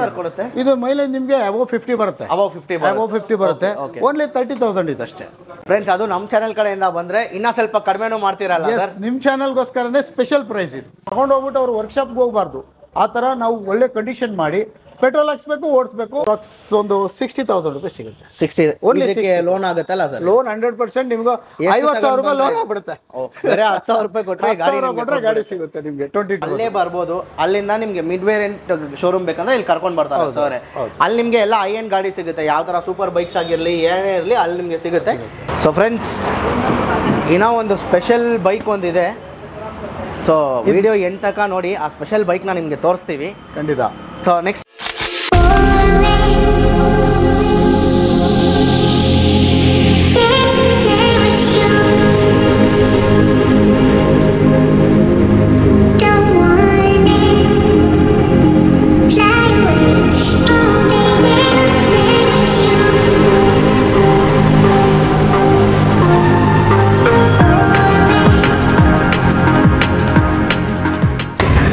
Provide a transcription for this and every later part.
Sir ಕೊಡುತ್ತೆ ಇದು mileage ನಿಮಗೆ ಅಬೌವ್ 50 ಬರುತ್ತೆ. ಅಬೌವ್ 50 ಬರುತ್ತೆ. ಓನ್ಲಿ 30,000 ಇದಷ್ಟೇ. ಫ್ರೆಂಡ್ಸ್, ಅದು ನಮ್ಮ ಚಾನೆಲ್ ಕಡೆಯಿಂದ ಬಂದ್ರೆ ಇನ್ನ ಸ್ವಲ್ಪ ಕಡಿಮೆನೂ ಮಾಡ್ತೀರಲ್ಲ ಸರ್? ನಿಮ್ಮ ಚಾನಲ್ಗೋಸ್ಕರನೇ ಸ್ಪೆಷಲ್ ಪ್ರೈಸ್ ಇದು. ತಗೊಂಡು ಹೋಗ್ಬಿಟ್ಟು ಅವ್ರು ವರ್ಕ್ಶಾಪ್ಗೆ ಹೋಗಬಾರ್ದು. ಆ ಥರ ನಾವು ಒಳ್ಳೆ ಕಂಡೀಷನ್ ಮಾಡಿ ಪೆಟ್ರೋಲ್ ಹಾಕ್ಸ್ಬೇಕು, ಓಡಿಸ್ಬೇಕು. ಒಂದು 60,000 ರೂಪಾಯಿ ಸಿಗುತ್ತೆ. 60 ಓನ್ಲಿ ಲೋನ್ ಆಗುತ್ತಲ್ಲ ಸರ್? ಲೋನ್ 100% ನಿಮ್ಗೆ 50,000 ರೂಪಾಯಿ ಲೋನ್ ಆಗ್ಬಿಡುತ್ತೆ. ಬೇರೆ 10,000 ರೂಪಾಯಿ ಕೊಟ್ಟರೆ ಗಾಡಿ ಸಿಗುತ್ತೆ ನಿಮಗೆ. 22 ಅಲ್ಲೇ ಬರ್ಬೋದು. ಅಲ್ಲಿಂದ ನಿಮ್ಗೆ ಮಿಡ್ ವೇರಿಯಂಟ್ ಶೋರೂಮ್ ಬೇಕಂದ್ರೆ ಇಲ್ಲಿ ಕರ್ಕೊಂಡು ಬರ್ತಾರೆ ಸರ್. ಅಲ್ಲಿ ನಿಮ್ಗೆ ಎಲ್ಲ ಹೈ ಎಂಡ್ ಗಾಡಿ ಸಿಗುತ್ತೆ. ಯಾವ ತರ ಸೂಪರ್ ಬೈಕ್ಸ್ ಆಗಿರಲಿ, ಏನೇ ಇರಲಿ, ಅಲ್ಲಿ ನಿಮ್ಗೆ ಸಿಗುತ್ತೆ. ಸೊ ಫ್ರೆಂಡ್ಸ್, ಇನ್ನೂ ಒಂದು ಸ್ಪೆಷಲ್ ಬೈಕ್ ಒಂದಿದೆ. ಸೊ ವಿಡಿಯೋ ಎಂಡ್ ತನಕ ನೋಡಿ, ಆ ಸ್ಪೆಷಲ್ ಬೈಕ್ನ ನಿಮಗೆ ತೋರಿಸ್ತೀವಿ ಖಂಡಿತ. So next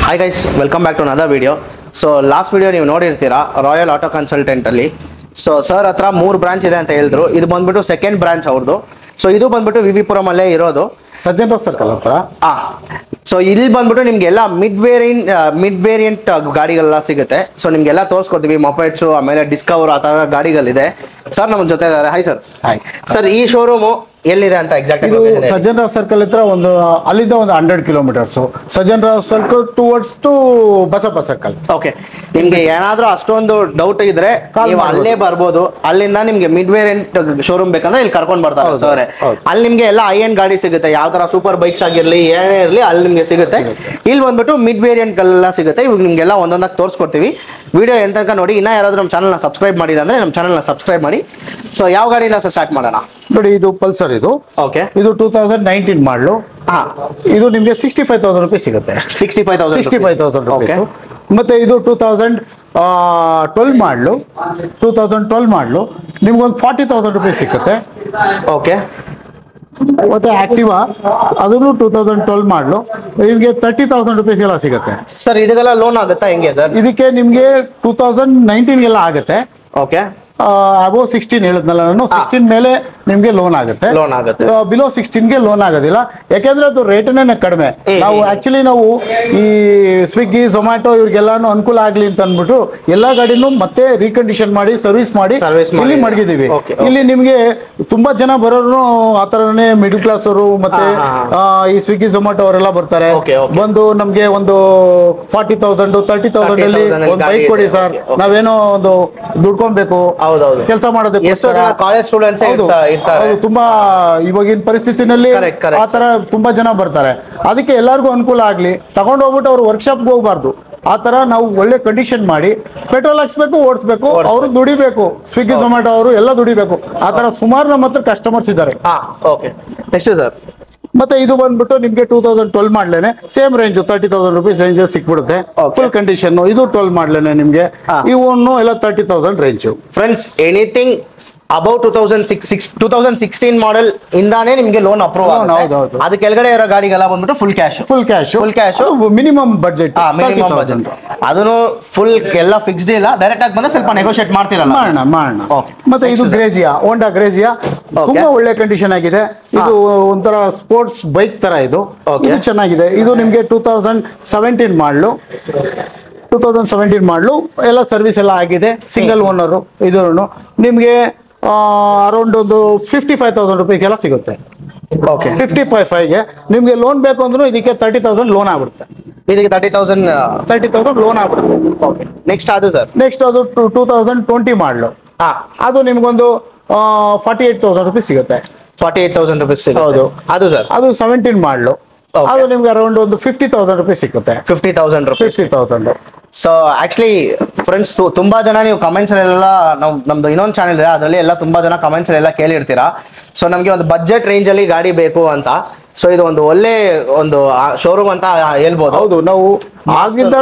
hi guys, welcome back to another video. So last video ನೀವು ನೋಡಿರ್ತೀರಾ ರಾಯಲ್ ಆಟೋ ಕನ್ಸಲ್ಟೆಂಟಲ್ಲಿ. ಸೊ ಸರ್ ಹತ್ರ 3 ಬ್ರಾಂಚ್ ಇದೆ ಅಂತ ಹೇಳಿದ್ರು. ಇದು ಬಂದ್ಬಿಟ್ಟು ಸೆಕೆಂಡ್ ಬ್ರಾಂಚ್ ಅವ್ರದ್ದು. ಸೊ ಇದು ಬಂದ್ಬಿಟ್ಟು ವಿವಿಪುರಮಲ್ಲೇ ಇರೋದು, ಸಜ್ಜನ ಸರ್ಕಲ್ ಹತ್ರ. ಸೊ ಇಲ್ಲಿ ಬಂದ್ಬಿಟ್ಟು ನಿಮ್ಗೆಲ್ಲ ಮಿಡ್ ವೇರಿಯಂಟ್ ಗಾಡಿಗಳೆಲ್ಲ ಸಿಗುತ್ತೆ. ಸೊ ನಿಮ್ಗೆಲ್ಲ ತೋರಿಸ್ಕೊಡ್ತೀವಿ. ಮೊಪೆಟ್ಸು, ಆಮೇಲೆ ಡಿಸ್ಕವರ್, ಆ ಥರ ಗಾಡಿಗಳಿದೆ. ಸರ್ ನಮ್ಮ ಜೊತೆ ಇದ್ದಾರೆ. Hi sir. ಹಾಯ್ ಸರ್, ಈ ಶೋರೂಮು ಎಲ್ಲಿದೆ ಅಂತ ಎಕ್ಸಾಕ್ಟ್? ಇದು ಸಜ್ಜನರಾವ್ ಸರ್ಕಲ್ ಹತ್ರ ಅಲ್ಲಿಂದ ಒಂದು 100 kilometres. Sajjanrao circle towards to Basappa circle. Okay, ನಿಮ್ಗೆ ಏನಾದ್ರೂ ಅಷ್ಟೊಂದು ಡೌಟ್ ಇದ್ರೆ ನೀವು ಅಲ್ಲೇ ಬರ್ಬೋದು. ಅಲ್ಲಿಂದ ನಿಮ್ಗೆ ಮಿಡ್ ವೇರಿಯಂಟ್ ಶೋರೂಮ್ ಬೇಕಂದ್ರೆ ಇಲ್ಲಿ ಕರ್ಕೊಂಡು ಬರ್ತಾರೆ ಸರ್. ಅಲ್ಲಿ ನಿಮ್ಗೆ ಎಲ್ಲ ಹೈ ಎಂಡ್ ಗಾಡಿ ಸಿಗುತ್ತೆ. ಯಾವ ತರ ಸೂಪರ್ ಬೈಕ್ಸ್ ಆಗಿರ್ಲಿ, ಏನೇ ಇರಲಿ, ಅಲ್ಲಿ ನಿಮ್ಗೆ ಸಿಗುತ್ತೆ. ಇಲ್ಲಿ ಬಂದ್ಬಿಟ್ಟು ಮಿಡ್ ವೇರಿಯಂಟ್ ಎಲ್ಲ ಸಿಗುತ್ತೆ. ಇವಾಗ ನಿಮ್ಗೆಲ್ಲ ಒಂದೊಂದಾಗಿ ತೋರಿಸ್ಕೊಡ್ತೀವಿ. ವಿಡಿಯೋ ಎಂತ ತನಕ ನೋಡಿ. ಇನ್ನ ಯಾರಾದ್ರೂ ನಮ್ಮ ಚಾನಲ್ನ ಸಬ್ಸ್ಕ್ರೈಬ್ ಮಾಡಿಲ್ಲ ಅಂದ್ರೆ ನಮ್ಮ ಚಾನಲ್ನ ಸಬ್ಸ್ಕ್ರೈಬ್ ಮಾಡಿ. ಸೊ ಯಾವ ಗಾಡಿಯಿಂದ ಸ್ಟಾರ್ಟ್ ಮಾಡೋಣ? ನೋಡಿ, ಇದು ಪಲ್ಸರ್. ಇದು ಓಕೆ, ಇದು 2019 ಮಾಡಲು. ಇದು ನಿಮಗೆ 65,000 ರೂಪಾಯಿ ಸಿಗುತ್ತೆ. 65,000 ರೂಪಾಯಿ. ಮತ್ತೆ ಇದು 2012 ಮಾಡಲು. 2012 ಮಾಡಲು ನಿಮ್ಗೊಂದು 40,000 ರೂಪಾಯಿ ಸಿಗುತ್ತೆ. ಓಕೆ, ಮತ್ತೆ ಆಕ್ಟಿವಾ ಅದನ್ನು 2012 ಮಾಡಲು ನಿಮಗೆ 30,000 ರೂಪಾಯಿ ಎಲ್ಲ ಸಿಗುತ್ತೆ. ಸರ್ ಇದಕ್ಕೆಲ್ಲ ಲೋನ್ ಆಗುತ್ತಾ ಹೆಂಗೆ ಸರ್? ಇದಕ್ಕೆ ನಿಮಗೆ 2019 ಆಗುತ್ತೆ. ಓಕೆ, ಅಬೌವ್ 16 ಹೇಳಿದ್ನಲ್ಲ ನಾನು. 16 ಮೇಲೆ ನಿಮ್ಗೆ ಲೋನ್ ಆಗುತ್ತೆ. ಬಿಲೋ 16ಗೆ ಲೋನ್ ಆಗೋದಿಲ್ಲ. ಯಾಕೆಂದ್ರೆ ಅದು ರೇಟನೇ ಕಡಿಮೆ. ನಾವು ಆಕ್ಚುಲಿ ನಾವು ಈ ಸ್ವಿಗ್ಗಿ, ಝೊಮ್ಯಾಟೊ ಇವ್ರಿಗೆಲ್ಲಾನು ಅನುಕೂಲ ಆಗ್ಲಿ ಅಂತ ಅಂದ್ಬಿಟ್ಟು ಎಲ್ಲಾ ಗಾಡಿನೂ ಮತ್ತೆ ರೀಕಂಡೀಷನ್ ಮಾಡಿ ಸರ್ವಿಸ್ ಮಾಡಿ ಇಲ್ಲಿ ಮಡಗಿದೀವಿ. ಇಲ್ಲಿ ನಿಮ್ಗೆ ತುಂಬಾ ಜನ ಬರೋರು ಆತರನೇ ಮಿಡಲ್ ಕ್ಲಾಸ್ ಅವರು ಮತ್ತೆ ಈ ಸ್ವಿಗ್ಗಿ, ಝೊಮ್ಯಾಟೊ ಅವರೆಲ್ಲ ಬರ್ತಾರೆ. ಬಂದು ನಮ್ಗೆ ಒಂದು 40,000 30,000 ಅಲ್ಲಿ ಒಂದು ಬೈಕ್ ಕೊಡಿ ಸರ್, ನಾವೇನೋ ಒಂದು ದುಡ್ಕೊಬೇಕು, ಕೆಲಸ ಮಾಡೋದಕ್ಕೆ. ಕಾಲೇಜ್ ಸ್ಟೂಡೆಂಟ್ಸ್ ತುಂಬಾ ಇವಾಗಿನ ಪರಿಸ್ಥಿತಿನಲ್ಲಿ ಆ ತರ ತುಂಬಾ ಜನ ಬರ್ತಾರೆ. ಅದಕ್ಕೆ ಎಲ್ಲರಿಗೂ ಅನುಕೂಲ ಆಗ್ಲಿ, ತಗೊಂಡು ಹೋಗ್ಬಿಟ್ಟು ಅವ್ರು ವರ್ಕ್ಶಾಪ್ಗೆ ಹೋಗ್ಬಾರ್ದು. ಆ ತರ ನಾವು ಒಳ್ಳೆ ಕಂಡೀಷನ್ ಮಾಡಿ ಪೆಟ್ರೋಲ್ ಹಾಕ್ಸ್ಬೇಕು, ಓಡಿಸ್ಬೇಕು, ಅವರು ದುಡಿಬೇಕು. ಸ್ವಿಗ್ಗಿ, ಝೊಮ್ಯಾಟೊ ಅವರು ಎಲ್ಲ ದುಡಿಬೇಕು. ಆ ತರ ಸುಮಾರು ನಮ್ಮ ಹತ್ರ ಕಸ್ಟಮರ್ಸ್ ಇದ್ದಾರೆ. ನೆಕ್ಸ್ಟ್ ಸರ್, ಮತ್ತೆ ಇದು ಬಂದ್ಬಿಟ್ಟು ನಿಮ್ಗೆ 2012 ಮಾಡ್ಲೇನೆ ಸೇಮ್ ರೇಂಜ್ 30,000 ರೂಪೀಸ್ ರೇಂಜ್ ಸಿಕ್ಬಿಡುತ್ತೆ. Full condition. ಇದು 12 ಮಾಡ್ಲೇನೆ ನಿಮ್ಗೆ. ಇವನು ಎಲ್ಲ 30,000 ರೇಂಜ್. ಫ್ರೆಂಡ್ಸ್, ಎನಿಥಿಂಗ್ ಅಬೌಟ್ 2016 ಮಾಡೆಲ್ ಇಂದಾನೇ ನಿಮ್ಗೆ ಲೋನ್ ಅಪ್ರೂವ್ ಆಗುತ್ತೆ. ಅದು ಕೆಳಗಡೆ ಇರೋ ಗಾಡಿಗೆಲ್ಲ ಬಂದ್ಬಿಟ್ಟು ಫುಲ್ ಕ್ಯಾಶ್ ಮಿನಿಮಮ್ ಬಜೆಟ್. ಅದನ್ನು ಫುಲ್ ಎಲ್ಲ ಫಿಕ್ಸ್ಡ್ ಇಲ್ಲ, ಡೈರೆಕ್ಟ್ ಆಗಿ ಬಂದ್ರೆ ಸ್ವಲ್ಪ ನೆಗೋಷಿಯೇಟ್ ಮಾಡ್ತೀರಲ್ಲ? ಮಾಡೋಣ. ಮತ್ತೆ ಇದು ಗ್ರೇಜಿಯಾ, ಹೋಂಡಾ ಗ್ರೇಜಿಯಾ, ತುಂಬಾ ಒಳ್ಳೆ ಕಂಡೀಷನ್ ಆಗಿದೆ. ಇದು ಒಂಥರ ಸ್ಪೋರ್ಟ್ಸ್ ಬೈಕ್ ತರ. ಇದು ಚೆನ್ನಾಗಿದೆ. ಇದು ನಿಮ್ಗೆ 2017 ಮಾಡಲು. 2017 ಮಾಡಲು ಎಲ್ಲ ಸರ್ವಿಸ್ ಎಲ್ಲ ಆಗಿದೆ. Single owner. ಇದು ನಿಮ್ಗೆ ಅರೌಂಡ್ ಒಂದು 55,000 ರೂಪಾಯಿಗೆಲ್ಲ ಸಿಗುತ್ತೆ. 55ಗೆ ನಿಮ್ಗೆ ಲೋನ್ ಬೇಕು ಅಂದ್ರೂ ಇದಕ್ಕೆ 30,000 ಲೋನ್ ಆಗ್ಬಿಡುತ್ತೆ. ಇದಕ್ಕೆ 30,000 ಲೋನ್ ಆಗ್ಬಿಡುತ್ತೆ. ನೆಕ್ಸ್ಟ್ ಅದು ಸರ್, ನೆಕ್ಸ್ಟ್ ಅದು 2020 ಮಾಡಲು. ಅದು ನಿಮ್ಗೊಂದು 48,000 ರೂಪಾಯಿ ಸಿಗುತ್ತೆ. 48,000 ರೂಪಾಯಿ. ಹೌದು. ಅದು ಸರ್, ಅದು 17 ಮಾಡಲು. ಅದು ನಿಮ್ಗೆ ಅರೌಂಡ್ ಒಂದು 50,000 ರೂಪಾಯಿ ಸಿಗುತ್ತೆ. 50,000. ಸೊ ಆಕ್ಚುಲಿ ಫ್ರೆಂಡ್ಸ್, ತುಂಬಾ ಜನ ನೀವು ಕಮೆಂಟ್ಸ್ ಎಲ್ಲ, ನಮ್ದು ಇನ್ನೊಂದು ಚಾನೆಲ್ ಇದೆ, ಅದರಲ್ಲಿ ಎಲ್ಲ ತುಂಬಾ ಜನ ಕಮೆಂಟ್ಸ್ ಎಲ್ಲ ಕೇಳಿರ್ತೀರಾ. ಸೊ ನಮ್ಗೆ ಒಂದು ಬಜೆಟ್ ರೇಂಜ್ ಅಲ್ಲಿ ಗಾಡಿ ಬೇಕು ಅಂತ. ಸೊ ಇದು ಒಂದು ಒಳ್ಳೆ ಒಂದು ಶೋರೂಮ್ ಅಂತ ಹೇಳ್ಬೋದು. ಹೌದು, ನಾವು ಆಗಿಂದ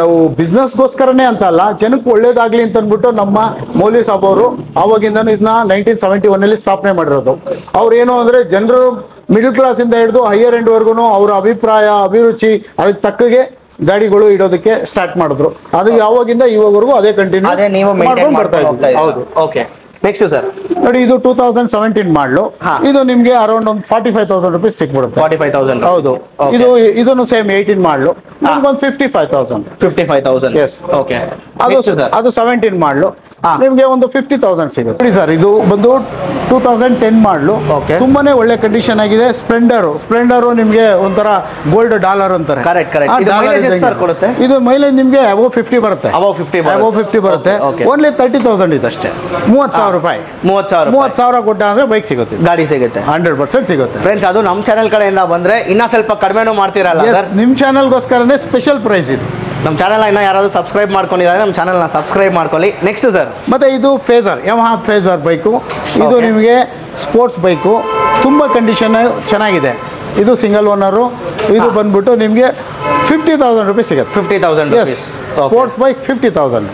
ನಾವು ಬಿಸ್ನೆಸ್ಗೋಸ್ಕರನೇ ಅಂತ ಅಲ್ಲ, ಜನಕ್ಕೆ ಒಳ್ಳೇದಾಗ್ಲಿ ಅಂತ ಅಂದ್ಬಿಟ್ಟು ನಮ್ಮ ಮೌಲ್ಯ ಸಾಬ್ ಅವರು ಆವಾಗಿಂದನೂ ಇದನ್ನ 1971 ಅಲ್ಲಿ ಸ್ಥಾಪನೆ ಮಾಡಿರೋದು. ಅವ್ರು ಏನು ಅಂದ್ರೆ ಜನರು ಮಿಡಲ್ ಕ್ಲಾಸ್ ಇಂದ ಹಿಡಿದು ಹೈಯರ್ ಎಂಡ್ ವರ್ಗು ಅವ್ರ ಅಭಿಪ್ರಾಯ, ಅಭಿರುಚಿ ಅದಕ್ಕೆ ತಕ್ಕಗೆ ಗಾಡಿಗಳು ಇಡೋದಕ್ಕೆ ಸ್ಟಾರ್ಟ್ ಮಾಡಿದ್ರು. ಅದು ಯಾವಾಗಿಂದ ಇವಾಗವರೆಗೂ ಅದೇ ಕಂಟಿನ್ಯೂ ಅದೇ ನೀವು ಮಾಡ್ಕೊಂಡು ಬರ್ತಾ ಇದ್ದೀವಿ. ಹೌದು. ಓಕೆ, ನೆಕ್ಸ್ಟ್ ಸರ್ ನೋಡಿ, ಇದು 2017 ಮಾಡಲು. ಇದು ನಿಮ್ಗೆ ಅರೌಂಡ್ ಒಂದು 45,000 ರುಪೀಸ್ ಸಿಕ್ಬಿಡುತ್ತೆ. 45,000. ಹೌದು. ಇದನ್ನು ಸೇಮ್ 18 ಮಾಡಲು ನಿಮ್ಗೊಂದು 55,000. 55,000. ಎಸ್. ಓಕೆ, ಅದು 17 ಮಾಡಲು ನಿಮ್ಗೆ ಒಂದು 50,000 ಸಿಗುತ್ತೆ. ನೋಡಿ ಸರ್, ಇದು ಬಂದು 2010 ಮಾಡಲು. ತುಂಬಾನೇ ಒಳ್ಳೆ ಕಂಡೀಷನ್ ಆಗಿದೆ. ಸ್ಪ್ಲೆಂಡರ್ ನಿಮ್ಗೆ ಒಂಥರ ಗೋಲ್ಡ್ ಡಾಲರ್ ಅಂತಾರೆ. ಇದು ಮೈಲೇಜ್ ನಿಮ್ಗೆ ಅಬೌವ್ 50 ಬರುತ್ತೆ. ಅಬೌವ್ 50 ಬರುತ್ತೆ. ಓನ್ಲಿ 30,000 ಇದಷ್ಟೇ. 30,000 ರೂಪಾಯಿ. 30,000 ಕೊಟ್ಟ ಅಂದ್ರೆ ಬೈಕ್ ಸಿಗುತ್ತೆ, ಗಾಡಿ ಸಿಗುತ್ತೆ, 100% ಸಿಗುತ್ತೆ. ಫ್ರೆಂಡ್ಸ್, ಅದು ನಮ್ಮ ಚಾನೆಲ್ ಕಡೆಯಿಂದ ಬಂದ್ರೆ ಇನ್ನ ಸ್ವಲ್ಪ ಕಡಿಮೆನೂ ಮಾಡ್ತೀರಲ್ಲ ಸರ್? ನಿಮ್ ಚಾನೆಲ್ಗೋಸ್ಕರನೇ ಸ್ಪೆಷಲ್ ಪ್ರೈಸ್ ಇದು. ನಮ್ಮ ಚಾನೆಲ್ ಇನ್ನ ಯಾರಾದ್ರೂ ಸಬ್ಸ್ಕ್ರೈಬ್ ಮಾಡ್ಕೊಂಡಿದ್ದಾರೆ, ನಮ್ಮ ಚಾನೆಲ್ನ ಸಬ್ಸ್ಕ್ರೈಬ್ ಮಾಡ್ಕೊಳ್ಳಿ. ನೆಕ್ಸ್ಟ್ ಸರ್, ಮತ್ತೆ ಇದು ಫೇಸರ್, ಯಮಹಾ ಫೇಸರ್ ಬೈಕು. ಇದು ನಿಮಗೆ ಸ್ಪೋರ್ಟ್ಸ್ ಬೈಕು, ತುಂಬಾ ಕಂಡೀಷನ್ ಚೆನ್ನಾಗಿದೆ. ಇದು ಸಿಂಗಲ್ ಓನರು. ಇದು ಬಂದ್ಬಿಟ್ಟು ನಿಮಗೆ 50,000 ರುಪೀಸ್ ಸಿಗುತ್ತೆ. 50,000. Sports bike 50,000.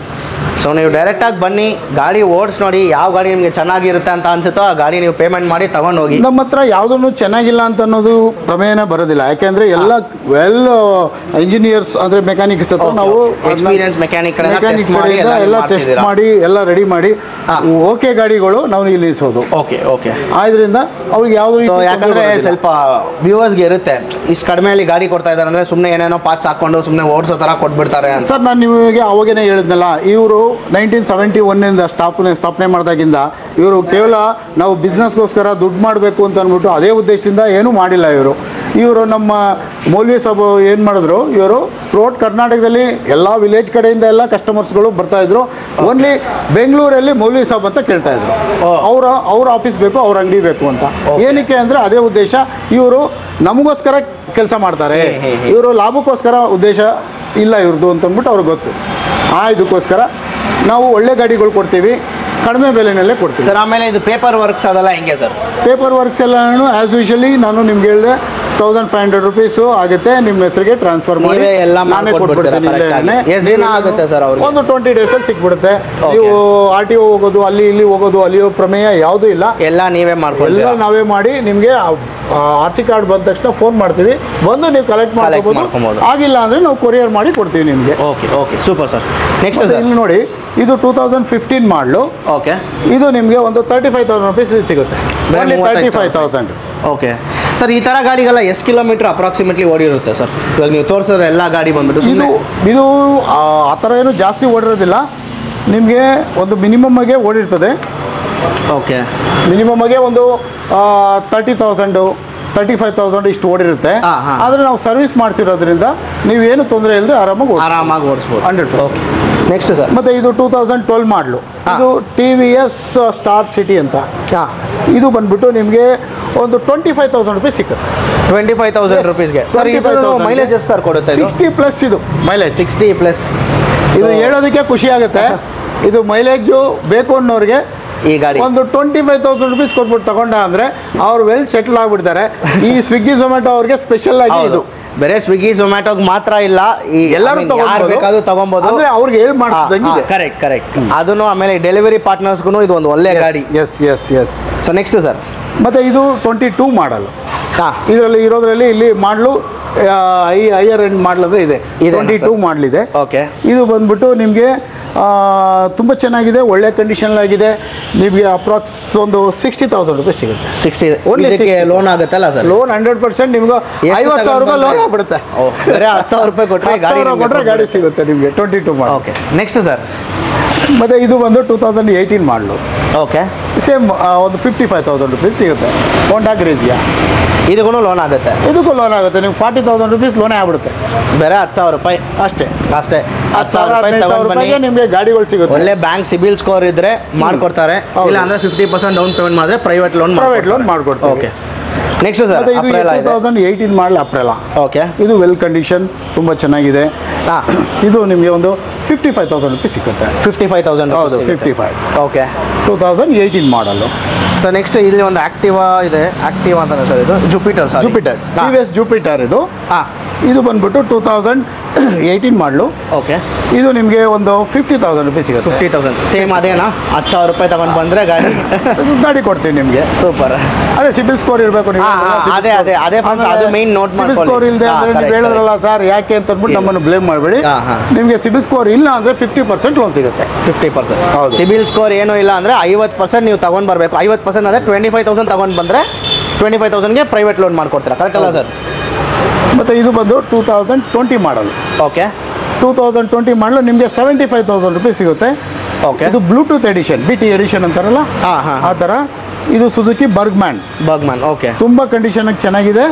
ಸೊ ನೀವು ಡೈರೆಕ್ಟ್ ಆಗಿ ಬನ್ನಿ, ಗಾಡಿ ಓಡಿಸ್ ನೋಡಿ, ಯಾವ ಗಾಡಿ ನಿಮಗೆ ಚೆನ್ನಾಗಿರುತ್ತೆ ಅಂತ ಅನ್ಸುತ್ತೋ ಆ ಗಾಡಿ ನೀವು ಪೇಮೆಂಟ್ ಮಾಡಿ ತಗೊಂಡು ಹೋಗಿ. ನಮ್ಮ ಹತ್ರ ಯಾವುದನ್ನು ಚೆನ್ನಾಗಿಲ್ಲ ಅಂತ ಅನ್ನೋದು ಪ್ರಮೇಯನ ಬರೋದಿಲ್ಲ. ಯಾಕೆಂದ್ರೆ ಎಲ್ಲ ವೆಲ್ ಇಂಜಿನಿಯರ್ಸ್ ಅಂದ್ರೆ ಮೆಕ್ಯಾನಿಕ್ಸ್ ಹತ್ರ ನಾವು ಎಕ್ಸ್ಪೀರಿಯನ್ಸ್ ಮೆಕ್ಯಾನಿಕ್ ಎಲ್ಲ ಟೆಸ್ಟ್ ಮಾಡಿ ಎಲ್ಲ ರೆಡಿ ಮಾಡಿ ಓಕೆ ಗಾಡಿಗಳು ನಾವು ಇಲ್ಲಿ ನಿಲ್ಲಿಸೋದು. ಓಕೆ. ಆದ್ರಿಂದ ಅವ್ರಿಗೆ ಯಾವ್ದು, ಯಾಕಂದ್ರೆ ಸ್ವಲ್ಪ ವ್ಯೂವರ್ಸ್ಗೆ ಇರುತ್ತೆ, ಇಷ್ಟು ಕಡಿಮೆಯಲ್ಲಿ ಗಾಡಿ ಕೊಡ್ತಾ ಇದ್ದಾರೆ ಅಂದ್ರೆ ಸುಮ್ಮನೆ ಏನೇನೋ ಪಾರ್ಟ್ಸ್ ಹಾಕೊಂಡು ಸುಮ್ಮನೆ ಓಡಿಸೋ ತರ ಕೊಟ್ಬಿಡ್ತಾರೆ ಸರ್. ನಾನು ನಿಮಗೆ ಅವಾಗೇನೆ ಹೇಳಿದ್ನಲ್ಲ, ಇವರು 1971 ಸ್ಥಾಪನೆ ಮಾಡಿದಾಗಿಂದ ಇವರು ಕೇವಲ ನಾವು ಬಿಸ್ನೆಸ್ಗೋಸ್ಕರ ದುಡ್ಡು ಮಾಡಬೇಕು ಅಂತ ಅಂದ್ಬಿಟ್ಟು ಅದೇ ಉದ್ದೇಶದಿಂದ ಏನೂ ಮಾಡಿಲ್ಲ. ಇವರು ನಮ್ಮ ಮೌಲ್ವಿ ಸಾಬ್ ಏನು ಮಾಡಿದ್ರು, ಇವರು ಥ್ರೂಔಟ್ ಕರ್ನಾಟಕದಲ್ಲಿ ಎಲ್ಲ ವಿಲೇಜ್ ಕಡೆಯಿಂದ ಎಲ್ಲ ಕಸ್ಟಮರ್ಸ್ಗಳು ಬರ್ತಾ ಇದ್ರು. ಓನ್ಲಿ ಬೆಂಗಳೂರಲ್ಲಿ ಮೌಲ್ವಿ ಸಾಬ್ ಅಂತ ಕೇಳ್ತಾ ಇದ್ರು. ಅವ್ರ ಆಫೀಸ್ ಬೇಕು, ಅವ್ರ ಅಂಗಡಿ ಬೇಕು ಅಂತ. ಏನಕ್ಕೆ ಅಂದರೆ ಅದೇ ಉದ್ದೇಶ. ಇವರು ನಮಗೋಸ್ಕರ ಕೆಲಸ ಮಾಡ್ತಾರೆ, ಇವರು ಲಾಭಕ್ಕೋಸ್ಕರ ಉದ್ದೇಶ ಇಲ್ಲ ಇವ್ರದ್ದು ಅಂತ ಅಂದ್ಬಿಟ್ಟು ಅವ್ರಿಗೆ ಗೊತ್ತು. ಇದಕ್ಕೋಸ್ಕರ ನಾವು ಒಳ್ಳೆ ಗಾಡಿಗಳು ಕೊಡ್ತೀವಿ, ಕಡಿಮೆ ಬೆಲೆನಲ್ಲೇ ಕೊಡ್ತೀವಿ ಸರ್. ಆಮೇಲೆ ಇದು ಪೇಪರ್ ವರ್ಕ್ಸ್ ಅದೆಲ್ಲ ಹೆಂಗೆ ಸರ್? ಪೇಪರ್ ವರ್ಕ್ಸ್ ಎಲ್ಲ ಆ್ಯಸ್ ಯೂಶಲಿ ನಾನು ನಿಮ್ಗೆ ಹೇಳಿದೆ 1,500 ರುಪೀಸು ಆಗುತ್ತೆ. ನಿಮ್ಮ ಹೆಸರಿಗೆ ಟ್ರಾನ್ಸ್ಫರ್ ಮಾಡಿ ಎಲ್ಲ ನಾನೇ ಕೊಟ್ಬಿಡ್ತೀನಿ. ಆಗುತ್ತೆ ಸರ್, ಒಂದು 20 ಡೇಸಲ್ಲಿ ಸಿಕ್ಬಿಡುತ್ತೆ. ನೀವು RTO ಹೋಗೋದು, ಅಲ್ಲಿ ಇಲ್ಲಿ ಹೋಗೋದು, ಅಲ್ಲಿಯೋ ಪ್ರಮೇಯ ಯಾವುದೂ ಇಲ್ಲ. ಎಲ್ಲ ನೀವೇ ಮಾಡ್ಕೊಳ್ಳಿ, ಎಲ್ಲ ನಾವೇ ಮಾಡಿ ನಿಮಗೆ RC ಕಾರ್ಡ್ ಬಂದ ತಕ್ಷಣ ಫೋನ್ ಮಾಡ್ತೀವಿ, ಬಂದು ನೀವು ಕಲೆಕ್ಟ್ ಮಾಡ್ಕೋಬಹುದು. ಆಗಿಲ್ಲ ಅಂದ್ರೆ ನಾವು ಕೊರಿಯರ್ ಮಾಡಿ ಕೊಡ್ತೀವಿ ನಿಮಗೆ. Okay, super sir. ನೆಕ್ಸ್ಟ್ ಇಲ್ಲಿ ನೋಡಿ, ಇದು 2015 ಮಾಡಲು. ಓಕೆ, ಇದು ನಿಮಗೆ ಒಂದು 35,000 ರುಪೀಸ್ ಸಿಗುತ್ತೆ. 35,000. Okay sir. ಈ ತರ ಗಾಡಿಗೆಲ್ಲ ಎಷ್ಟು ಕಿಲೋಮೀಟರ್ ಅಪ್ರಾಕ್ಸಿಮೇಟ್ಲಿ ಓಡಿರುತ್ತೆ ಸರ್? ಇವಾಗ ನೀವು ತೋರಿಸಿದ್ರೆ ಎಲ್ಲ ಗಾಡಿ ಬಂದ್ಬಿಟ್ಟು ಇದು ಆ ಥರ ಏನು ಜಾಸ್ತಿ ಓಡಿರೋದಿಲ್ಲ. ನಿಮಗೆ ಒಂದು ಮಿನಿಮಮ್ಗೆ ಓಡಿರ್ತದೆ. ಓಕೆ, ಮಿನಿಮಮ್ಗೆ ಒಂದು 30,000 35,000 ಇಷ್ಟು ಓಡಿರುತ್ತೆ. ಆದರೆ ನಾವು ಸರ್ವಿಸ್ ಮಾಡ್ತಿರೋದ್ರಿಂದ ನೀವೇನು ತೊಂದರೆ ಇಲ್ಲದೆ ಆರಾಮಾಗಿ ಓಡಿಸ್ಬೋದು. 100%. ನೆಕ್ಸ್ಟ್ ಸರ್, ಮತ್ತೆ ಇದು 2012 ಮಾಡಲು. ಇದು TVS ಸ್ಟಾರ್ ಸಿಟಿ ಅಂತ. ಇದು ಬಂದ್ಬಿಟ್ಟು ನಿಮಗೆ ಒಂದು 25,000 ರುಪೀಸ್ ಸಿಗುತ್ತೆ. 25,000 ರುಪೀಸ್ಗೆ ಸರ್. ಮೈಲೇಜ್ ಎಷ್ಟು ಸರ್ ಕೊಡುತ್ತೆ? 60+ ಇದು ಮೈಲೇಜ್. 60+. ಇದು ಹೇಳೋದಕ್ಕೆ ಖುಷಿ ಆಗುತ್ತೆ. ಇದು ಮೈಲೇಜು ಬೇಕು ಅನ್ನೋರಿಗೆ ಈ ಗಾಡಿ ಒಂದು 25,000 ರುಪೀಸ್ ಕೊಟ್ಬಿಟ್ಟು ತಗೊಂಡ ಅಂದ್ರೆ ಅವ್ರು ವೆಲ್ ಸೆಟಲ್ ಆಗ್ಬಿಡ್ತಾರೆ. ಈ ಸ್ವಿಗ್ಗಿ ಝೊಮ್ಯಾಟೊ ಅವ್ರಿಗೆ ಸ್ಪೆಷಲ್ ಆಗಿ ಇದು ಬೇರೆ ಸ್ವಿಗ್ಗಿ ಝೊಮ್ಯಾಟೊಗೆ ಮಾತ್ರ ಇಲ್ಲ, ಈ ಎಲ್ಲರೂ ತಗೊಬಹುದು ಅಂದ್ರೆ ಅವ್ರಿಗೆ ಹೇಳಿ ಮಾಡಿಸಿದಂಗೆ. ಕರೆಕ್ಟ್. ಅದನ್ನು ಆಮೇಲೆ ಡೆಲಿವರಿ ಪಾರ್ಟ್ನರ್ಸ್ಗೂ ಇದು ಒಂದು ಒಳ್ಳೆ ಗಾಡಿ. ಎಸ್. ಸೊ ನೆಕ್ಸ್ಟ್ ಸರ್, ಮತ್ತೆ ಇದು 22 ಮಾಡಲು. ಇದರಲ್ಲಿ ಇರೋದ್ರಲ್ಲಿ ಇಲ್ಲಿ ಮಾಡಲು ಹೈಯರ್ ಎಂಡ್ ಮಾಡಲ್ ಅಂದ್ರೆ ಇದೆ. 22 ಮಾಡಲಿದೆ. ಓಕೆ, ಇದು ಬಂದ್ಬಿಟ್ಟು ನಿಮಗೆ ತುಂಬ ಚೆನ್ನಾಗಿದೆ, ಒಳ್ಳೆ ಕಂಡೀಷನ್ ಆಗಿದೆ. ನಿಮಗೆ ಅಪ್ರಾಕ್ಸ್ ಒಂದು 60,000 ರುಪೀಸ್ ಸಿಗುತ್ತೆ. 60 ಓನ್ಲಿ ಲೋನ್ ಆಗುತ್ತಲ್ಲ ಸರ್? ಲೋನ್ 100%. ನಿಮ್ಗೆ 50,000 ರೂಪಾಯಿ ಲೋನ್ ಆಗ್ಬಿಡುತ್ತೆ. ಬರೀ 10,000 ರೂಪಾಯಿ ಕೊಟ್ಟರೆ ಗಾಡಿ ಸಿಗುತ್ತೆ ನಿಮಗೆ. 22 ಮಾಡಲ್. ಓಕೆ, ನೆಕ್ಸ್ಟ್ ಸರ್, ಮತ್ತೆ ಇದು ಬಂದು 2018 ಮಾಡಲು. ಓಕೆ, ಸೇಮ್ ಒಂದು 55,000 ರುಪೀಸ್ ಸಿಗುತ್ತೆ. ಹೋಂಡಾ ಗ್ರೇಜಿಯಾ. ಇದಕ್ಕೂ ಲೋನ್ ಆಗುತ್ತೆ? ಇದಕ್ಕೂ ಲೋನ್ ಆಗುತ್ತೆ. ನಿಮ್ಗೆ 40,000 ರುಪೀಸ್ ಲೋನೇ ಆಗ್ಬಿಡುತ್ತೆ. ಬೇರೆ 10,000 ರೂಪಾಯಿ ಅಷ್ಟೇ. 10,000 ರೂಪಾಯಿಗೆ ನಿಮಗೆ ಗಾಡಿಗಳು ಸಿಗುತ್ತೆ. ಒಳ್ಳೆ ಬ್ಯಾಂಕ್ ಸಿಬಿಲ್ ಸ್ಕೋರ್ ಇದ್ರೆ ಮಾಡ್ಕೊಡ್ತಾರೆ. ಇಲ್ಲ ಅಂದ್ರೆ 50% ಡೌನ್ ಪೇಮೆಂಟ್ ಮಾಡಿದ್ರೆ ಪ್ರೈವೇಟ್ ಲೋನ್ ಮಾಡ್ಕೊಡ್ತಾರೆ. ಓಕೆ, ನೆಕ್ಸ್ಟ್ ಸರ್, ಇದು 2018 ಮಾಡಲ್ ಅಪ್ರೆಲಾ. ಓಕೆ, ಇದು ವೆಲ್ ಕಂಡೀಷನ್, ತುಂಬ ಚೆನ್ನಾಗಿದೆ. ಇದು ನಿಮಗೆ ಒಂದು 55,000 ರುಪೀಸ್ ಸಿಗುತ್ತೆ. 55,000? ಹೌದು, 55. ಓಕೆ, 2018 ಮಾಡಲು. ಸೊ ನೆಕ್ಸ್ಟ್ ಇಲ್ಲಿ ಒಂದು ಆಕ್ಟಿವಾ ಇದೆ. ಆಕ್ಟಿವಾ ಅಂತ ಸರ್, ಇದು ಜುಪಿಟರ್. TVS ಜುಪಿಟರ್ ಇದು. ಇದು ಬಂದ್ಬಿಟ್ಟು 2018 18 ಮಾಡಲು. ಓಕೆ, ಇದು ನಿಮಗೆ ಒಂದು 50,000 ರುಪೀಸ್ ಸಿಗುತ್ತೆ. 50,000 ಸೇಮ್ ಅದೇನಾ? 10,000 ರೂಪಾಯಿ ತಗೊಂಡು ಬಂದ್ರೆ ಗಾಡಿ ಕೊಡ್ತೀವಿ ನಿಮಗೆ. ಸೂಪರ್. ಅದೇ ಸಿಬಿಲ್ ಸ್ಕೋರ್ ಇರಬೇಕು. ಅದೇ ಅದೇ ಅದೇ ಅದು ಮೇನ್ ನೋಟ್ ಸಿಬಿಲ್ ಸ್ಕೋರ್ ಇಲ್ಲದೆ ಅಂದ್ರೆ ನೀವು ಹೇಳಿದ್ರಲ್ಲ ಸರ್ ಯಾಕೆ ಅಂತ ಅಂದ್ಬಿಟ್ಟು ನಮ್ಮನ್ನು ಬ್ಲೇಮ್ ಮಾಡಬೇಡಿ. ನಿಮಗೆ ಸಿಬಿಲ್ ಸ್ಕೋರ್ ಇಲ್ಲ ಅಂದ್ರೆ 50% ಲೋನ್ ಸಿಗುತ್ತೆ. 50%. ಹೌದು. ಸಿಬಿಲ್ ಸ್ಕೋರ್ ಏನೂ ಇಲ್ಲ ಅಂದ್ರೆ 50% ನೀವು ತಗೊಂಡ್ ಬರಬೇಕು. 50% ಅಂದ್ರೆ 25,000 ತಗೊಂಡ್ ಬಂದ್ರೆ 25,000ಗೆ ಪ್ರೈವೇಟ್ ಲೋನ್ ಮಾಡ್ಕೊಡ್ತೀರಾ, ಕರೆಕ್ಟ್ ಅಲ್ಲ ಸರ್? ಮತ್ತೆ ಇದು ಬಂದು 2020 ಮಾಡಲ್. ಓಕೆ, 2020 ಮಾಡಲು ನಿಮಗೆ 75,000 ರುಪೀಸ್ ಸಿಗುತ್ತೆ. ಓಕೆ, ಇದು ಬ್ಲೂಟೂತ್ ಎಡಿಷನ್, BT ಎಡಿಷನ್ ಅಂತಾರಲ್ಲ ಆ ಥರ. ಇದು ಸುಜುಕಿ ಬರ್ಗ್ಮ್ಯಾನ್. ಓಕೆ, ತುಂಬ ಕಂಡೀಷನ್ ಚೆನ್ನಾಗಿದೆ.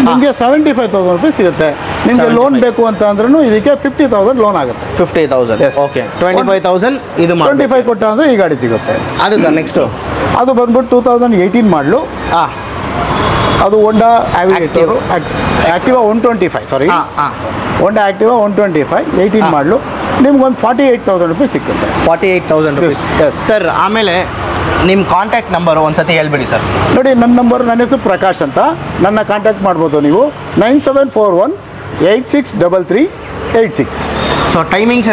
ನಿಮಗೆ 75,000 ರುಪೀಸ್ ಸಿಗುತ್ತೆ. ನಿಮಗೆ ಲೋನ್ ಬೇಕು ಅಂತ ಅಂದ್ರೂ ಇದಕ್ಕೆ 50,000 ಲೋನ್ ಆಗುತ್ತೆ. 50,000. ಓಕೆ, 25,000 ಇದು 25 ಕೊಟ್ಟ ಅಂದರೆ ಈ ಗಾಡಿ ಸಿಗುತ್ತೆ. ಅದು ಸರ್ ನೆಕ್ಸ್ಟು ಅದು ಬಂದ್ಬಿಟ್ಟು 2018 ಮಾಡಲು. ಅದು ಹೋಂಡಾ ಆಕ್ಟಿವಾ 125, ಸಾರಿ, ಹೋಂಡಾ ಆಕ್ಟಿವಾ 125 18 ಮಾಡಲು. ನಿಮ್ಗೊಂದು 48,000 ರುಪೀಸ್ ಸಿಕ್ಕುತ್ತೆ. 48,000 ರುಪೀಸ್ ಸರ್. ಆಮೇಲೆ ನಿಮ್ಮ ಕಾಂಟ್ಯಾಕ್ಟ್ ನಂಬರ್ ಒಂದ್ಸತಿ ಹೇಳ್ಬಿಡಿ ಸರ್. ನೋಡಿ, ನನ್ನ ನಂಬರ್, ನನ್ನ ಹೆಸರು ಪ್ರಕಾಶ್ ಅಂತ. ನನ್ನ ಕಾಂಟ್ಯಾಕ್ಟ್ ಮಾಡ್ಬೋದು ನೀವು 9741863386. ಸೊ ಟೈಮಿಂಗ್ಸು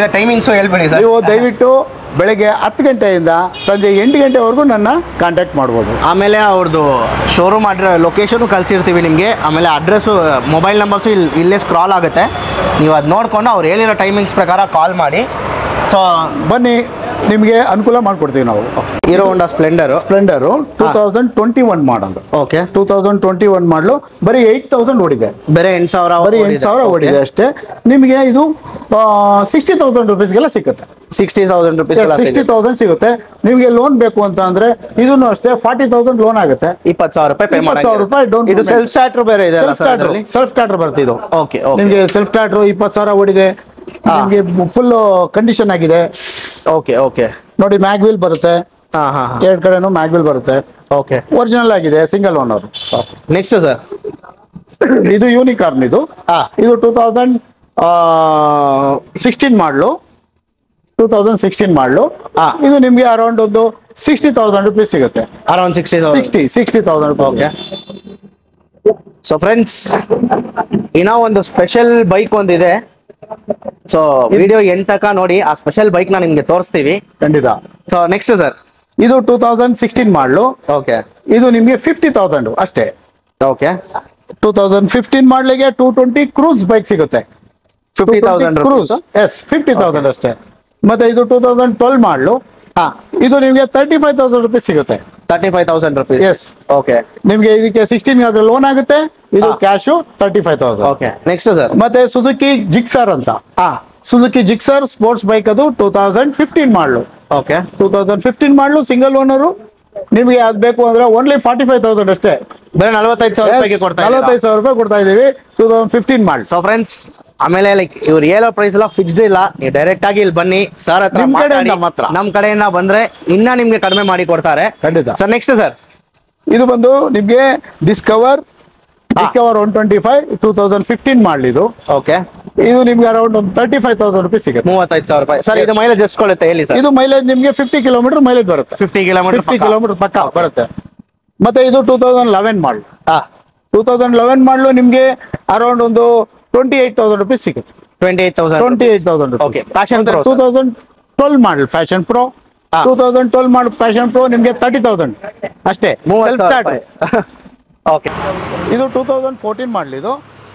ಹೇಳ್ಬಿಡಿ ಸರ್. ನೀವು ದಯವಿಟ್ಟು ಬೆಳಗ್ಗೆ 10 ಗಂಟೆಯಿಂದ ಸಂಜೆ 8 ಗಂಟೆವರೆಗೂ ನನ್ನ ಕಾಂಟ್ಯಾಕ್ಟ್ ಮಾಡ್ಬೋದು. ಆಮೇಲೆ ಅವ್ರದ್ದು ಶೋರೂಮ್ ಲೊಕೇಶನು ಕಳಿಸಿರ್ತೀವಿ ನಿಮಗೆ. ಆಮೇಲೆ ಅಡ್ರೆಸ್ಸು, ಮೊಬೈಲ್ ನಂಬರ್ಸು ಇಲ್ಲೇ ಸ್ಕ್ರಾಲ್ ಆಗುತ್ತೆ. ನೀವು ಅದು ನೋಡಿಕೊಂಡು ಅವ್ರು ಹೇಳಿರೋ ಟೈಮಿಂಗ್ಸ್ ಪ್ರಕಾರ ಕಾಲ್ ಮಾಡಿ. ಸೊ ಬನ್ನಿ, ನಿಮಗೆ ಅನುಕೂಲ ಮಾಡಿಕೊಡ್ತೀವಿ ನಾವು. ಹೀರೋ ಹೋಂಡಾ ಸ್ಪ್ಲೆಂಡರು 2021 ಮಾಡಲ್. ಓಕೆ, 2021 ಮಾಡಲು. ಬರೀ 8,000 ಓಡಿದೆ. ಬೇರೆ 8,000 ಓಡಿದೆ ಅಷ್ಟೇ. ನಿಮಗೆ ಇದು 60,000 ರುಪೀಸ್ಗೆಲ್ಲ ಸಿಗುತ್ತೆ. 60,000 ರುಪೀಸ್ 60,000 ಸಿಗುತ್ತೆ. ನಿಮಗೆ ಲೋನ್ ಬೇಕು ಅಂತ ಅಂದ್ರೆ ಇದನ್ನು ಅಷ್ಟೇ 40,000 ಲೋನ್ ಆಗುತ್ತೆ. 20,000 ರೂಪಾಯಿ ಪೇ ಮಾಡಿ. 20,000 ರೂಪಾಯಿ ಡೌನ್. ಇದು ಸೆಲ್ಫ್ ಸ್ಟಾರ್ಟರ್ ಬೇರೆ ಇದೆ, ಸೆಲ್ಫ್ ಸ್ಟಾರ್ಟರ್ ಬರುತ್ತೆ ಇದು. ಓಕೆ, ನಿಮಗೆ ಸೆಲ್ಫ್ ಸ್ಟಾರ್ಟರ್ 20,000 ಓಡಿದೆ. ನಿಮಗೆ ಫುಲ್ ಕಂಡೀಷನ್ ಆಗಿದೆ. ಓಕೆ, ಓಕೆ, ನೋಡಿ, ಮ್ಯಾಗ್ವಿಲ್ ಬರುತ್ತೆ. ಎರಡು ಕಡೆನೂ ಮ್ಯಾಗ್ವಿಲ್ ಬರುತ್ತೆ. ಓಕೆ, ಒರಿಜಿನಲ್ ಆಗಿದೆ, ಸಿಂಗಲ್ ಓನರ್. ನೆಕ್ಸ್ಟ್ ಸರ್, ಇದು ಯೂನಿಕಾರ್ನ್. ಇದು 2016 ಮಾಡಲು. 2016 ಮಾಡಲು. ಇದು ನಿಮಗೆ ಅರೌಂಡ್ ಒಂದು 60,000 ರುಪೀಸ್ ಸಿಗುತ್ತೆ. Around 60,000 rupees. Okay. So friends, ಇನ್ನೂ ಒಂದು ಸ್ಪೆಷಲ್ ಬೈಕ್ ಒಂದಿದೆ. ಸೊ ವಿಡಿಯೋ ಎಂಡ್ ತನಕ ನೋಡಿ, ಆ ಸ್ಪೆಷಲ್ ಬೈಕ್ ನ ನಿಮ್ಗೆ ತೋರಿಸ್ತೀವಿ ಖಂಡಿತ. ಸೊ ನೆಕ್ಸ್ಟ್ ಸರ್, ಇದು 2016 ಮಾಡಲು. ಓಕೆ, ಇದು ನಿಮ್ಗೆ 50,000 ಅಷ್ಟೇ. ಓಕೆ, 2015 ಮಾಡಲಿಗೆ 220 ಕ್ರೂಸ್ ಬೈಕ್ ಸಿಗುತ್ತೆ. 50,000 ಕ್ರೂಸ್. ಎಸ್, 50,000 ಅಷ್ಟೇ. ಮತ್ತೆ ಇದು 2012 ಮಾಡಲು. ಇದು ನಿಮ್ಗೆ 35,000 ರುಪೀಸ್ ಸಿಗುತ್ತೆ. 35,000 ರುಪೀಸ್. ಎಸ್. ಓಕೆ, ನಿಮ್ಗೆ ಇದಕ್ಕೆ 16 ಆದ್ರೆ ಲೋನ್ ಆಗುತ್ತೆ. ಇದು ಕ್ಯಾಶು 35,000. ಓಕೆ, ನೆಕ್ಸ್ಟ್ ಸರ್, ಮತ್ತೆ ಸುಜುಕಿ ಜಿಕ್ಸರ್ ಅಂತ. Suzuki Gixxer sports bike. ಅದು 2015 ಮಾಡಲು. ಓಕೆ, 2015 ಮಾಡಲು, ಸಿಂಗಲ್ ಓನರು. ನಿಮಗೆ ಅದು ಬೇಕು ಅಂದ್ರೆ ಓನ್ಲಿ 45,000 ಅಷ್ಟೇ. ಬೇರೆ 45,000 ರೂಪಾಯಿಗೆ ಕೊಡ್ತಾ 45,000 ರೂಪಾಯಿ ಕೊಡ್ತಾ ಇದೀವಿ 2015 ಮಾಡಲು. ಸೊ ಫ್ರೆಂಡ್ಸ್, ಆಮೇಲೆ ಲೈಕ್ ಇವ್ರು ಹೇಳೋ ಪ್ರೈಸ್ ಎಲ್ಲ ಫಿಕ್ಸ್ಡ್ ಇಲ್ಲ. ನೀವು ಡೈರೆಕ್ಟ್ ಆಗಿ ಇಲ್ಲಿ ಬನ್ನಿ, ಸರ್ ಹತ್ರ ನಮ್ಮ ಕಡೆಯಿಂದ ಬಂದ್ರೆ ಇನ್ನ ನಿಮ್ಗೆ ಕಡಿಮೆ ಮಾಡಿ ಕೊಡ್ತಾರೆ ಖಂಡಿತ. ಸರ್ ನೆಕ್ಸ್ಟ್ ಸರ್, ಇದು ಬಂದು ನಿಮ್ಗೆ ಡಿಸ್ಕವರ್ 125 2015 ಮಾಡಲಿದ್ದು. ಓಕೆ, ಇದು ನಿಮ್ಗೆ ಅರೌಂಡ್ ಒಂದು 35,000 ರುಪೀಸ್ ಸಿಗುತ್ತೆ. 35,000 ರೂಪಾಯಿ. ಸರ್ ಇದು ಮೈಲೇಜ್ ಎಷ್ಟು ಕೊಡುತ್ತೆ ಹೇಳಿ ಸರ್? ಇದು ಮೈಲೇಜ್ ನಿಮ್ಗೆ 50 ಕಿಲೋಮೀಟರ್ ಮೈಲೇಜ್ ಬರುತ್ತೆ. 50 ಕಿಲೋಮೀಟರ್ ಪಕ್ಕ ಬರುತ್ತೆ. ಮತ್ತೆ ಇದು 2011 ಮಾಡಲು. 2011 ಮಾಡಲು ನಿಮ್ಗೆ ಅರೌಂಡ್ ಒಂದು 28,000 ರುಪೀಸ್ ಸಿಗುತ್ತೆ. 28,000 ಓಕೆ. ಫ್ಯಾಷನ್ ಪ್ರೊ 2012 ಮಾಡಲ್ ಫ್ಯಾಷನ್ ಪ್ರೊ. 2012 ಮಾಡಲ್ ಫ್ಯಾಷನ್ ಪ್ರೊ ನಿಮ್ಗೆ 30,000 ಅಷ್ಟೇ. ಓಕೆ, ಇದು 2014 ಮಾಡಲ್. ಇದು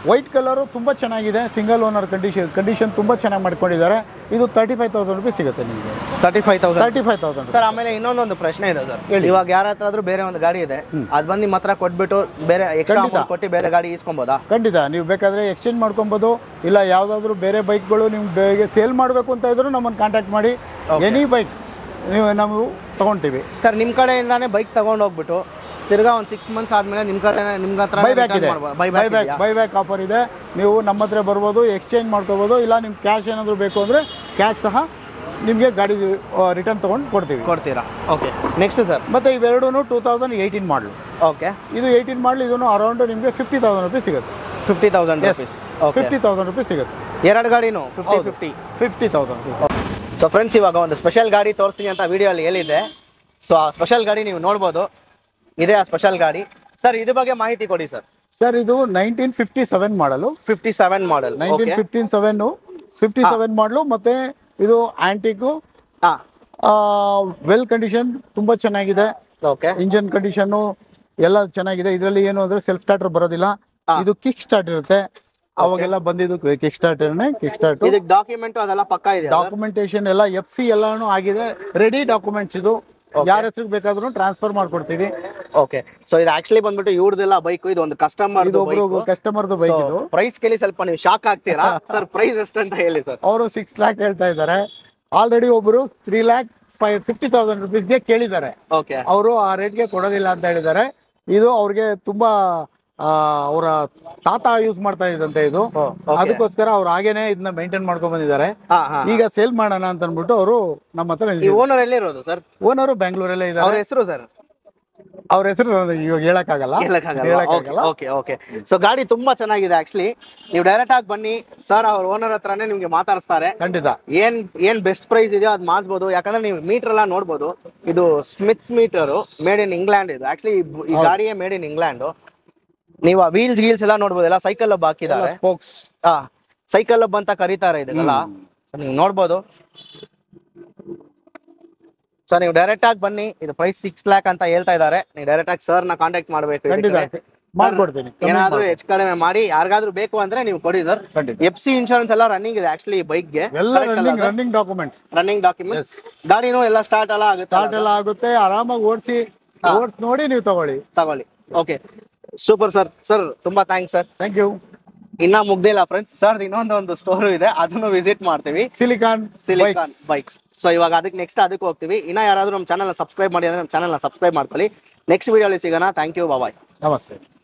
ವೈಟ್ ಕಲರ್ ತುಂಬಾ ಚೆನ್ನಾಗಿದೆ. ಸಿಂಗಲ್ ಓನರ್ ಕಂಡೀಷನ್ ತುಂಬಾ ಚೆನ್ನಾಗಿ ಮಾಡ್ಕೊಂಡಿದ್ದಾರೆ. ಇದು 35,000 ರುಪೀಸ್ ಸಿಗುತ್ತೆ ನಿಮಗೆ. 35,000. ಸರ್ ಆಮೇಲೆ ಇನ್ನೊಂದೊಂದು ಪ್ರಶ್ನೆ ಇದೆ ಸರ್. ಇವಾಗ ಯಾರ ಹತ್ರ ಆದ್ರೂ ಬೇರೆ ಒಂದು ಗಾಡಿ ಇದೆ, ಅದ್ ಬಂದು ನಿಮ್ಮ ಹತ್ರ ಕೊಟ್ಬಿಟ್ಟು ಬೇರೆ ಎಕ್ಸ್ಟ್ರಾ ಅಮೌಂಟ್ ಕೊಟ್ಟು ಬೇರೆ ಗಾಡಿ ಇಸ್ಕೊಬೋದಾ? ಖಂಡಿತ, ನೀವು ಬೇಕಾದ್ರೆ ಎಕ್ಸ್ಚೇಂಜ್ ಮಾಡ್ಕೊಬೋದು. ಇಲ್ಲ ಯಾವ್ದಾದ್ರು ಬೇರೆ ಬೈಕ್ಗಳು ನಿಮ್ಗೆ ಸೇಲ್ ಮಾಡಬೇಕು ಅಂತ ಇದ್ರು ನಮ್ಮನ್ನು ಕಾಂಟ್ಯಾಕ್ಟ್ ಮಾಡಿ. ಎನಿ ಬೈಕ್ ನಾವು ತಗೊಳ್ತೀವಿ ಸರ್. ನಿಮ್ಮ ಕಡೆಯಿಂದಾನೇ ಬೈಕ್ ತಗೊಂಡು ಹೋಗ್ಬಿಟ್ಟು ತಿರ್ಗಾ ಒಂದು 6 ಮಂತ್ಸ್ ಆದ್ಮೇಲೆ ನಿಮ್ಮ ಹತ್ರ ಬೈಬ್ಯಾಕ್ ಆಫರ್ ಇದೆ. ನೀವು ನಮ್ಮ ಹತ್ರ ಬರ್ಬೋದು, ಎಕ್ಸ್ಚೇಂಜ್ ಮಾಡ್ಕೋಬೋದು. ಇಲ್ಲ ನಿಮ್ಗೆ ಕ್ಯಾಶ್ ಏನಾದರೂ ಬೇಕು ಅಂದರೆ ಕ್ಯಾಶ್ ಸಹ ನಿಮಗೆ ಗಾಡಿ ರಿಟರ್ನ್ ತೊಗೊಂಡು ಕೊಡ್ತೀರಾ? Okay, next sir. ಮತ್ತು ಇವೆರಡೂ 2018 ಮಾಡಲು. ಓಕೆ, ಇದು 18 ಮಾಡಲು. ಇದನ್ನು ಅರೌಂಡ್ ನಿಮಗೆ 50,000 ರುಪೀಸ್ ಸಿಗುತ್ತೆ. 50,000 ರುಪೀಸ್ ಸಿಗುತ್ತೆ. ಎರಡು ಗಾಡಿನೂ 50,000 ರುಪೀಸ್. ಸೊ ಫ್ರೆಂಡ್ಸ್, ಇವಾಗ ಒಂದು ಸ್ಪೆಷಲ್ ಗಾಡಿ ತೋರಿಸ್ತೀನಿ ಅಂತ ವಿಡಿಯೋ ಅಲ್ಲಿ ಹೇಳಿದ್ದೆ. ಸೊ ಆ ಸ್ಪೆಷಲ್ ಗಾಡಿ ನೀವು ನೋಡ್ಬೋದು. ಇದೇ ಆ ಸ್ಪೆಷಲ್ ಗಾಡಿ. ಸರ್ ಇದ್ರ ಬಗ್ಗೆ ಮಾಹಿತಿ ಕೊಡಿ ಸರ್. ಸರ್ ಇದು 1957 ಮಾಡಲು. 57 ಮಾಡಲ್. 1957 57 ಮಾಡಲು ಮತ್ತೆ ಇದು ಆಂಟಿಕ್ ಹಾ ವೆಲ್ ಕಂಡೀಷನ್ ತುಂಬಾ ಚೆನ್ನಾಗಿದೆ. ಓಕೆ ಇಂಜಿನ್ ಕಂಡೀಷನ್ ಎಲ್ಲ ಚೆನ್ನಾಗಿದೆ. ಇದರಲ್ಲಿ ಏನು ಅಂದ್ರೆ ಸೆಲ್ಫ್ ಸ್ಟಾರ್ಟರ್ ಬರೋದಿಲ್ಲ, ಇದು ಕಿಕ್ ಸ್ಟಾರ್ಟ್ ಇರುತ್ತೆ. ಅವಾಗೆಲ್ಲ ಬಂದಿದ್ದು ಕಿಕ್ ಸ್ಟಾರ್ಟರ್ನೇ. ಕಿಕ್ ಸ್ಟಾರ್ಟ್ ಇದಕ್ಕೆ ಡಾಕ್ಯುಮೆಂಟ್ ಅದೆಲ್ಲ ಪಕ್ಕಾ ಇದೆ, ಡಾಕ್ಯುಮೆಂಟೇಶನ್ ಎಲ್ಲ FC ಎಲ್ಲಾನು ಆಗಿದೆ, ರೆಡಿ ಡಾಕ್ಯುಮೆಂಟ್ಸ್. ಇದು ಯಾರ ಹೆಸರಿಗೆ ಬೇಕಾದ್ರೂ ಟ್ರಾನ್ಸ್ಫರ್ ಮಾಡ್ಕೊಡ್ತೀವಿ. ಓಕೆ ಸೊ ಇದು ಆಕ್ಚುಲಿ ಬಂದ್ಬಿಟ್ಟು ಇವ್ರದೆಲ್ಲ ಬೈಕ್, ಇದು ಒಂದು ಕಸ್ಟಮರ್, ಇದು ಒಬ್ರು ಕಸ್ಟಮರ್ದು ಬೈಕ್. ಇದು ಪ್ರೈಸ್ ಕೇಳಿ ಸ್ವಲ್ಪ ನೀವು ಶಾಕ್ ಆಗ್ತೀರಾ ಸರ್. ಪ್ರೈಸ್ ಎಷ್ಟು ಅಂತ ಹೇಳಿ ಸರ್. ಅವರು 6 lakh ಹೇಳ್ತಾ ಇದ್ದಾರೆ. ಆಲ್ರೆಡಿ ಒಬ್ರು 3,50,000 rupeesಗೆ ಕೇಳಿದ್ದಾರೆ. ಓಕೆ ಅವರು ಆ ರೇಟ್ಗೆ ಕೊಡೋದಿಲ್ಲ ಅಂತ ಹೇಳಿದ್ದಾರೆ. ಇದು ಅವ್ರಿಗೆ ತುಂಬಾ ಅವರ ತಾತ ಯೂಸ್ ಮಾಡ್ತಾ ಇದ್ದಂತೆ ಇದು, ಅದಕ್ಕೋಸ್ಕರ ಅವ್ರು ಹಾಗೇನೆ ಇದನ್ನ ಮೇಂಟೈನ್ ಮಾಡ್ಕೊಂಡ್ ಬಂದಿದ್ದಾರೆ. ಈಗ ಸೇಲ್ ಮಾಡೋಣ ಅಂತ ಅನ್ಬಿಟ್ಟು ಅವರು ನಮ್ಮ ಹತ್ರ. ಓನರ್ ಎಲ್ಲಿರೋದು ಸರ್? ಓನರು ಬೆಂಗಳೂರಲ್ಲೇ ಇದ್ದಾರೆ. ಅವ್ರ ಹೆಸರು ಸರ್? ಅವ್ರ ಹೆಸರು ಇವಾಗ ಹೇಳಕ್ಕಾಗಲ್ಲ. Okay okay. ಸೊ ಗಾಡಿ ತುಂಬಾ ಚೆನ್ನಾಗಿದೆ. ಆಕ್ಚುಲಿ ನೀವು ಡೈರೆಕ್ಟ್ ಆಗಿ ಬನ್ನಿ ಸರ್, ಅವ್ರ ಓನರ್ ಹತ್ರನೇ ನಿಮ್ಗೆ ಮಾತಾಡಿಸ್ತಾರೆ. ಖಂಡಿತ ಏನ್ ಬೆಸ್ಟ್ ಪ್ರೈಸ್ ಇದೆಯೋ ಅದ್ ಮಾಡಿಸ್ಬೋದು. ಯಾಕಂದ್ರೆ ನೀವು ಮೀಟರ್ ಎಲ್ಲ ನೋಡ್ಬೋದು, ಇದು Smith meter, made in England. ಇದು ಆಕ್ಚುಲಿ ಈ ಗಾಡಿಯೇ ಮೇಡ್ ಇನ್ ಇಂಗ್ಲೆಂಡ್. ನೀವು ಆ ವೀಲ್ಸ್ ಗೀಲ್ಸ್ ಎಲ್ಲ ನೋಡ್ಬೋದು, ಎಲ್ಲ ಸೈಕಲ್ ಹಬ್ ಹಾಕಿದ್ದಾರೆ. ಸ್ಪೋಕ್ಸ್ ಸೈಕಲ್ ಹಬ್ ಅಂತ ಕರೀತಾರೆ ಇದನ್ನೆಲ್ಲ. ನೀವು ನೋಡ್ಬೋದು ಸರ್. ನೀವು ಡೈರೆಕ್ಟ್ ಆಗಿ ಬನ್ನಿ. ಇದು ಪ್ರೈಸ್ 6 lakh ಅಂತ ಹೇಳ್ತಾ ಇದ್ದಾರೆ. ನೀವು ಡೈರೆಕ್ಟ್ ಆಗಿ ಸರ್ ನ ಕಾಂಟ್ಯಾಕ್ಟ್ ಮಾಡಬೇಕು. ಮಾಡ್ಕೊಡ್ತೀನಿ. ಏನಾದ್ರೂ ಹೆಚ್ಚು ಕಡಿಮೆ ಮಾಡಿ ಯಾರಿಗಾದ್ರೂ ಬೇಕು ಅಂದ್ರೆ ನೀವು ಕೊಡಿ ಸರ್. FC ಇನ್ಶೂರೆನ್ಸ್ ಎಲ್ಲ ರನ್ನಿಂಗ್ ಇದೆ ಆಕ್ಚುಲಿ ಬೈಕ್ ಗೆ. Running documents. ಗಾಡಿನೂ ಎಲ್ಲ ಸ್ಟಾರ್ಟ್ ಎಲ್ಲ ಆಗುತ್ತೆ. ಆರಾಮಾಗಿ ಓಡಿಸಿ ನೋಡಿ ನೀವು ತಗೊಳ್ಳಿ. Okay super sir. ಸರ್ ತುಂಬಾ ಥ್ಯಾಂಕ್ಸ್ ಸರ್. Thank you. ಇನ್ನ ಮುಗ್ದಿಲ್ಲ ಫ್ರೆಂಡ್ಸ್ ಸರ್, ಇನ್ನೊಂದು ಸ್ಟೋರ್ ಇದೆ, ಅದನ್ನು ವಿಸಿಟ್ ಮಾಡ್ತೀವಿ. Silicon bikes. ಸೊ ಇವಾಗ ಅದಕ್ಕೆ ಹೋಗ್ತೀವಿ. ಇನ್ನ ಯಾರಾದ್ರೂ ನಮ್ಮ ಚಾನಲ್ ಸಬ್ಸ್ಕ್ರೈಬ್ ಮಾಡಿ ಅಂದ್ರೆ ನಮ್ಮ ಚಾನಲ್ ಸಬ್ಸ್ಕ್ರೈಬ್ ಮಾಡ್ಕೊಳ್ಳಿ. ನೆಕ್ಸ್ಟ್ ವಿಡಿಯೋಲಿ ಸಿಗೋಣ. ಥ್ಯಾಂಕ್ ಯು, ಬಾಯ್. ನಮಸ್ತೆ.